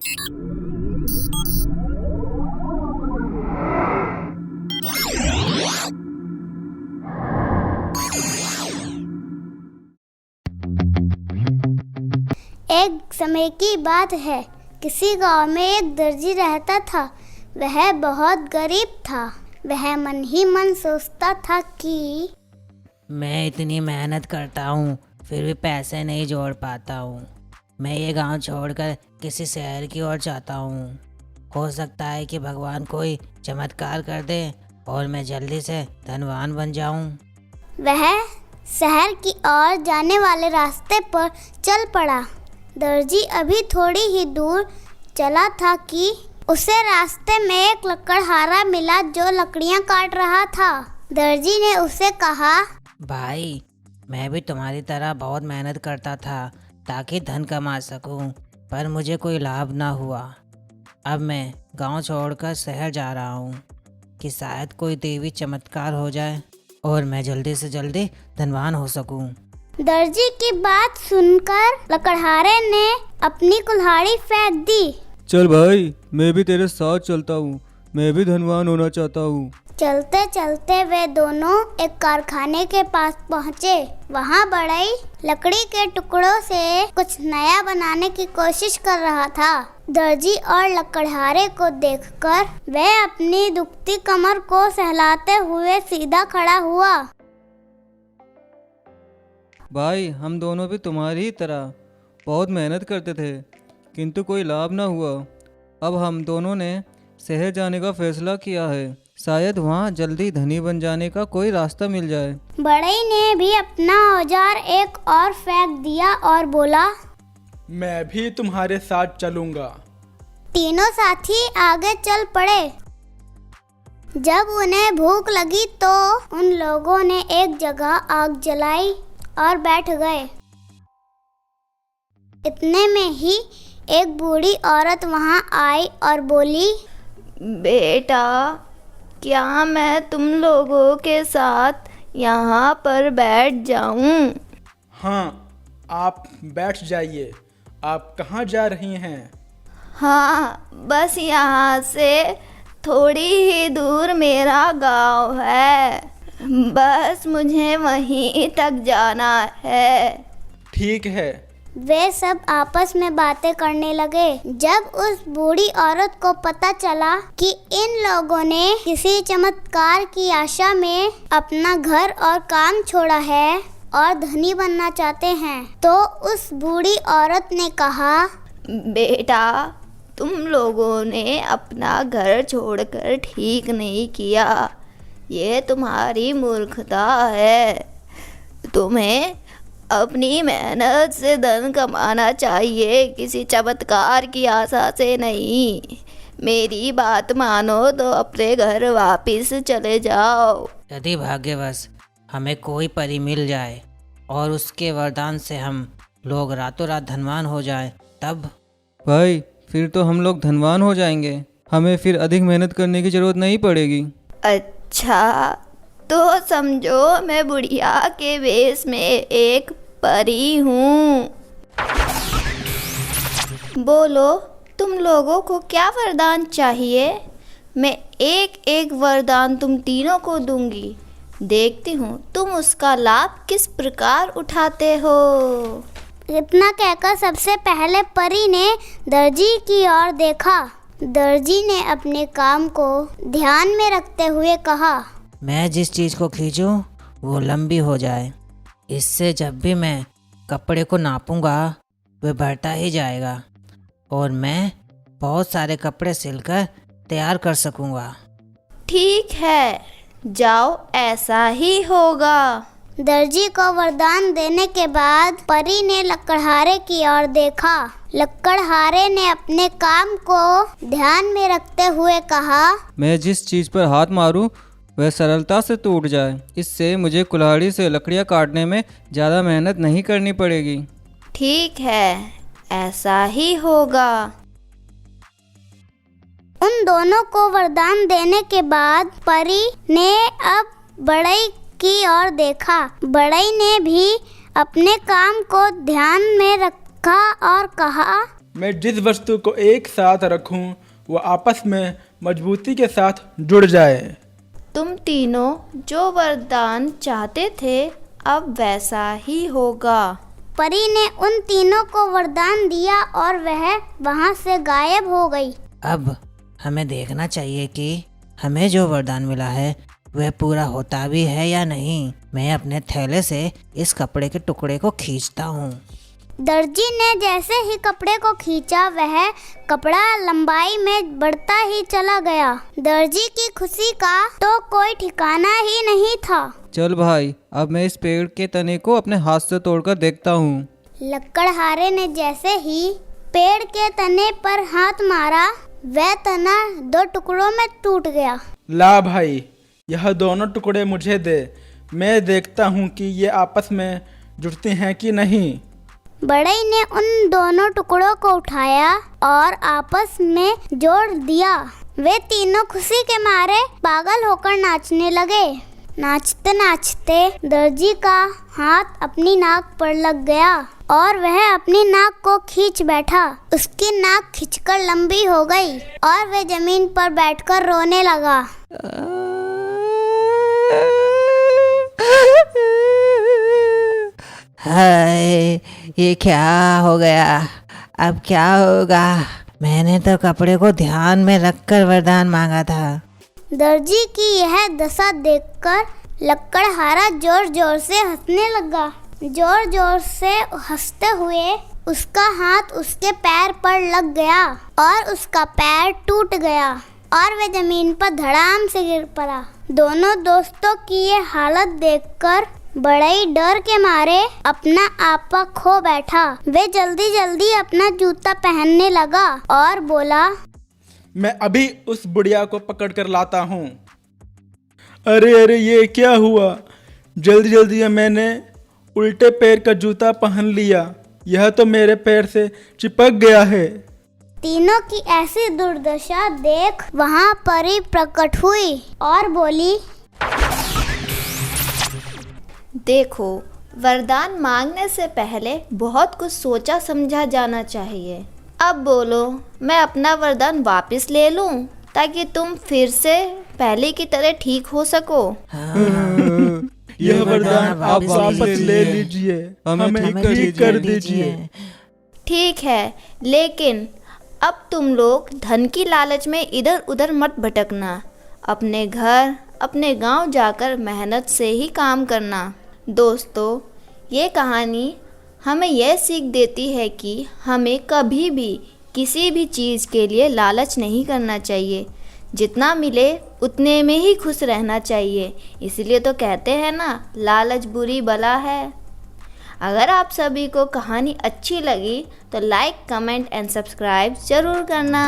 एक समय की बात है, किसी गांव में एक दर्जी रहता था। वह बहुत गरीब था। वह मन ही मन सोचता था कि मैं इतनी मेहनत करता हूँ फिर भी पैसे नहीं जोड़ पाता हूँ। मैं ये गांव छोड़कर किसी शहर की ओर जाता हूँ। हो सकता है कि भगवान कोई चमत्कार कर दे और मैं जल्दी से धनवान बन जाऊँ। वह शहर की ओर जाने वाले रास्ते पर चल पड़ा। दर्जी अभी थोड़ी ही दूर चला था कि उसे रास्ते में एक लकड़हारा मिला जो लकड़ियां काट रहा था। दर्जी ने उसे कहा, भाई, मैं भी तुम्हारी तरह बहुत मेहनत करता था ताकि धन कमा सकूं, पर मुझे कोई लाभ ना हुआ। अब मैं गांव छोड़कर शहर जा रहा हूं कि शायद कोई देवी चमत्कार हो जाए और मैं जल्दी से जल्दी धनवान हो सकूं। दर्जी की बात सुनकर लकड़हारे ने अपनी कुल्हाड़ी फेंक दी। चल भाई, मैं भी तेरे साथ चलता हूँ। मैं भी धनवान होना चाहता हूँ। चलते चलते वे दोनों एक कारखाने के पास पहुँचे। वहाँ बढ़ई लकड़ी के टुकड़ों से कुछ नया बनाने की कोशिश कर रहा था। दर्जी और लकड़हारे को देखकर वह अपनी दुखती कमर को सहलाते हुए सीधा खड़ा हुआ। भाई, हम दोनों भी तुम्हारी ही तरह बहुत मेहनत करते थे, किंतु कोई लाभ ना हुआ। अब हम दोनों ने शहर जाने का फैसला किया है। शायद वहाँ जल्दी धनी बन जाने का कोई रास्ता मिल जाए। बढ़ई ने भी अपना औजार एक और फेंक दिया और बोला, मैं भी तुम्हारे साथ चलूंगा। तीनों साथी आगे चल पड़े। जब उन्हें भूख लगी तो उन लोगों ने एक जगह आग जलाई और बैठ गए। इतने में ही एक बूढ़ी औरत वहां आई और बोली, बेटा, क्या मैं तुम लोगों के साथ यहाँ पर बैठ जाऊँ? हाँ, आप बैठ जाइए। आप कहाँ जा रही हैं? हाँ, बस यहाँ से थोड़ी ही दूर मेरा गांव है। बस मुझे वहीं तक जाना है। ठीक है। वे सब आपस में बातें करने लगे। जब उस बूढ़ी औरत को पता चला कि इन लोगों ने किसी चमत्कार की आशा में अपना घर और काम छोड़ा है और धनी बनना चाहते हैं, तो उस बूढ़ी औरत ने कहा, बेटा, तुम लोगों ने अपना घर छोड़कर ठीक नहीं किया। ये तुम्हारी मूर्खता है। तुम्हें अपनी मेहनत से धन कमाना चाहिए, किसी चमत्कार की आशा से नहीं। मेरी बात मानो तो अपने घर वापस चले जाओ। यदि भाग्यवश हमें कोई परी मिल जाए और उसके वरदान से हम लोग रातों रात धनवान हो जाएं, तब? भाई, फिर तो हम लोग धनवान हो जाएंगे। हमें फिर अधिक मेहनत करने की जरूरत नहीं पड़ेगी। अच्छा, तो समझो मैं बुढ़िया के वेश में एक परी हूँ। बोलो, तुम लोगों को क्या वरदान चाहिए? मैं एक एक वरदान तुम तीनों को दूंगी। देखती हूँ तुम उसका लाभ किस प्रकार उठाते हो। इतना कहकर सबसे पहले परी ने दर्जी की ओर देखा। दर्जी ने अपने काम को ध्यान में रखते हुए कहा, मैं जिस चीज़ को खींचूं वो लंबी हो जाए। इससे जब भी मैं कपड़े को नापूंगा वह बढ़ता ही जाएगा और मैं बहुत सारे कपड़े सिलकर तैयार कर सकूंगा। ठीक है, जाओ, ऐसा ही होगा। दर्जी को वरदान देने के बाद परी ने लकड़हारे की ओर देखा। लकड़हारे ने अपने काम को ध्यान में रखते हुए कहा, मैं जिस चीज़ पर हाथ मारूं वह सरलता से टूट जाए। इससे मुझे कुल्हाड़ी से लकड़ियां काटने में ज़्यादा मेहनत नहीं करनी पड़ेगी। ठीक है, ऐसा ही होगा। उन दोनों को वरदान देने के बाद परी ने अब बढ़ई की ओर देखा। बढ़ई ने भी अपने काम को ध्यान में रखा और कहा, मैं जिस वस्तु को एक साथ रखूं वो आपस में मजबूती के साथ जुड़ जाए। तुम तीनों जो वरदान चाहते थे अब वैसा ही होगा। परी ने उन तीनों को वरदान दिया और वह वहां से गायब हो गई। अब हमें देखना चाहिए कि हमें जो वरदान मिला है वह पूरा होता भी है या नहीं। मैं अपने थैले से इस कपड़े के टुकड़े को खींचता हूँ। दर्जी ने जैसे ही कपड़े को खींचा वह कपड़ा लंबाई में बढ़ता ही चला गया। दर्जी की खुशी का तो कोई ठिकाना ही नहीं था। चल भाई, अब मैं इस पेड़ के तने को अपने हाथ से तोड़कर देखता हूँ। लकड़हारे ने जैसे ही पेड़ के तने पर हाथ मारा वह तना 2 टुकड़ों में टूट गया। ला भाई, यह दोनों टुकड़े मुझे दे, मैं देखता हूँ कि ये आपस में जुड़ते हैं कि नहीं। बढ़ई ने उन दोनों टुकड़ों को उठाया और आपस में जोड़ दिया। वे तीनों खुशी के मारे पागल होकर नाचने लगे। नाचते नाचते दर्जी का हाथ अपनी नाक पर लग गया और वह अपनी नाक को खींच बैठा। उसकी नाक खिंचकर लंबी हो गई और वह जमीन पर बैठकर रोने लगा। हाय, ये क्या हो गया? अब क्या होगा? मैंने तो कपड़े को ध्यान में रखकर वरदान मांगा था। दर्जी की यह दशा देखकर लकड़हारा जोर जोर से हंसने लगा। जोर जोर से हंसते हुए उसका हाथ उसके पैर पर लग गया और उसका पैर टूट गया और वह जमीन पर धड़ाम से गिर पड़ा। दोनों दोस्तों की ये हालत देखकर बढ़ई डर के मारे अपना आपा खो बैठा। वे जल्दी जल्दी अपना जूता पहनने लगा और बोला, मैं अभी उस बुढ़िया को पकड़ कर लाता हूँ। अरे अरे, ये क्या हुआ? जल्दी जल्दी मैंने उल्टे पैर का जूता पहन लिया, यह तो मेरे पैर से चिपक गया है। तीनों की ऐसी दुर्दशा देख वहाँ परी प्रकट हुई और बोली, देखो, वरदान मांगने से पहले बहुत कुछ सोचा समझा जाना चाहिए। अब बोलो, मैं अपना वरदान वापस ले लूं ताकि तुम फिर से पहले की तरह ठीक हो सको। यह वरदान आप वापस ले लीजिए, हमें ठीक कर दीजिए। ठीक है, लेकिन अब तुम लोग धन की लालच में इधर उधर मत भटकना। अपने घर, अपने गांव जाकर मेहनत से ही काम करना। दोस्तों, ये कहानी हमें यह सीख देती है कि हमें कभी भी किसी भी चीज़ के लिए लालच नहीं करना चाहिए। जितना मिले उतने में ही खुश रहना चाहिए। इसलिए तो कहते हैं ना, लालच बुरी बला है। अगर आप सभी को कहानी अच्छी लगी तो लाइक, कमेंट एंड सब्सक्राइब ज़रूर करना।